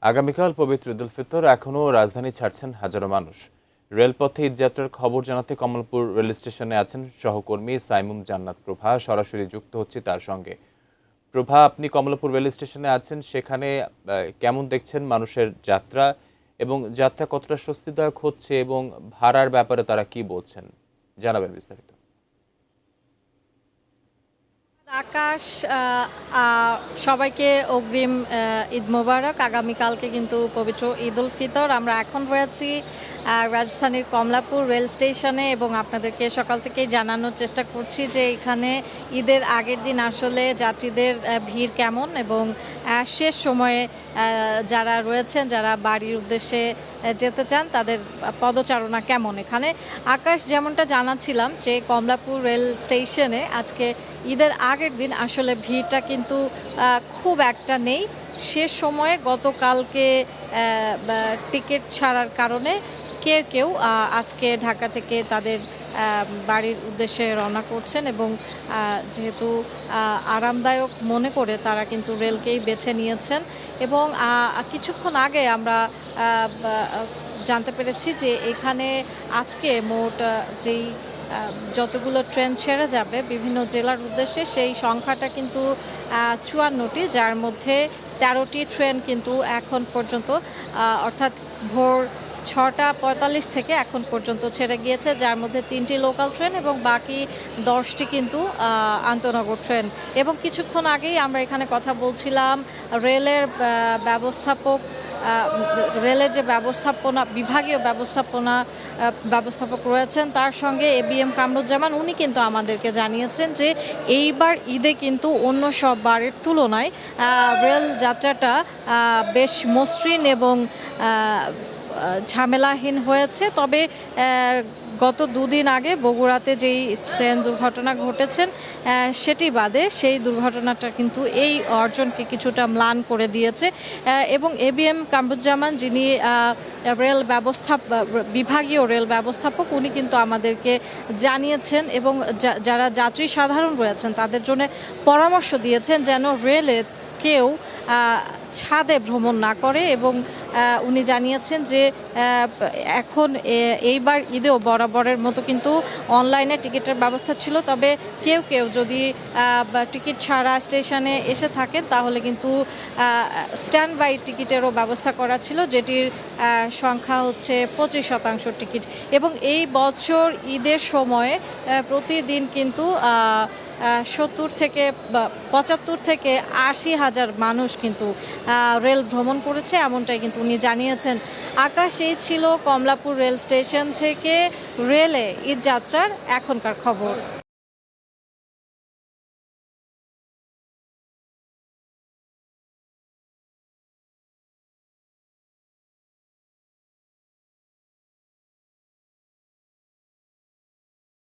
আগামীকাল পবিত্র ঈদুল ফিতর, এখনও রাজধানী ছাড়ছেন হাজারো মানুষ। রেলপথে ঈদযাত্রার খবর জানাতে কমলপুর রেল স্টেশনে আছেন সহকর্মী সাইমুম জান্নাত প্রভা। সরাসরি যুক্ত হচ্ছে তার সঙ্গে। প্রভা, আপনি কমলাপুর রেল স্টেশনে আছেন, সেখানে কেমন দেখছেন মানুষের যাত্রা এবং যাত্রা কতটা স্বস্তিদায়ক হচ্ছে এবং ভাড়ার ব্যাপারে তারা কি বলছেন, জানাবেন বিস্তারিত। আকাশ, সবাইকে অগ্রিম ঈদ মোবারক। আগামীকালকে কিন্তু পবিত্র ঈদুল ফিতর। আমরা এখন রয়েছি রাজধানীর কমলাপুর রেল স্টেশনে এবং আপনাদেরকে সকাল থেকেই জানানোর চেষ্টা করছি যে এখানে ঈদের আগের দিন আসলে যাত্রীদের ভিড় কেমন এবং শেষ সময়ে যারা রয়েছেন, যারা বাড়ির উদ্দেশ্যে যেতে চান, তাদের পদচারণা কেমন। এখানে আকাশ, যেমনটা জানাচ্ছিলাম যে কমলাপুর রেল স্টেশনে আজকে ঈদের আগের দিন আসলে ভিড়টা কিন্তু খুব একটা নেই। শেষ সময়ে গতকালকে টিকিট ছাড়ার কারণে কেউ আজকে ঢাকা থেকে তাদের বাড়ির উদ্দেশ্যে রওনা করছেন এবং যেহেতু আরামদায়ক মনে করে তারা কিন্তু রেলকেই বেছে নিয়েছেন। এবং কিছুক্ষণ আগে আমরা জানতে পেরেছি যে এখানে আজকে মোট যেই যতগুলো ট্রেন ছেড়ে যাবে বিভিন্ন জেলার উদ্দেশ্যে, সেই সংখ্যাটা কিন্তু 54টি, যার মধ্যে 13টি ট্রেন কিন্তু এখন পর্যন্ত অর্থাৎ ভোর 6:45 থেকে এখন পর্যন্ত ছেড়ে গিয়েছে, যার মধ্যে 3টি লোকাল ট্রেন এবং বাকি 10টি কিন্তু আন্তনগর ট্রেন। এবং কিছুক্ষণ আগেই আমরা এখানে কথা বলছিলাম রেলের রেলের যে বিভাগীয় ব্যবস্থাপক রয়েছেন, তার সঙ্গে এবিএম কামরুজ্জামান। উনি কিন্তু আমাদেরকে জানিয়েছেন যে এইবার ঈদে কিন্তু অন্য সব বারের তুলনায় রেল যাত্রাটা বেশ মসৃণ এবং ঝামেলাহীন হয়েছে। তবে গত দুদিন আগে বগুড়াতে যেই ট্রেন দুর্ঘটনা ঘটেছেন সেটি বাদে সেই দুর্ঘটনাটা কিন্তু এই অর্জনকে কিছুটা ম্লান করে দিয়েছে। এবং এবিএম কামরুজ্জামান, যিনি বিভাগীয় রেল ব্যবস্থাপক, উনি কিন্তু আমাদেরকে জানিয়েছেন এবং যারা যাত্রী সাধারণ রয়েছেন তাদের জন্য পরামর্শ দিয়েছেন যেন রেলে কেউ ছাদে ভ্রমণ না করে। এবং উনি জানিয়েছেন যে এখন এইবার ঈদেও বরাবরের মতো কিন্তু অনলাইনে টিকিটের ব্যবস্থা ছিল, তবে কেউ যদি টিকিট ছাড়া স্টেশনে এসে থাকেন তাহলে কিন্তু স্ট্যান্ড বাই টিকিটেরও ব্যবস্থা করা ছিল, যেটির সংখ্যা হচ্ছে 25% টিকিট। এবং এই বছর ঈদের সময়ে প্রতিদিন কিন্তু 70 থেকে 75 থেকে 80 হাজার মানুষ কিন্তু রেল ভ্রমণ করেছে, এমনটাই কিন্তু উনি জানিয়েছেন। আকাশ, এই ছিল কমলাপুর রেল স্টেশন থেকে রেলে ঈদ যাত্রার এখনকার খবর।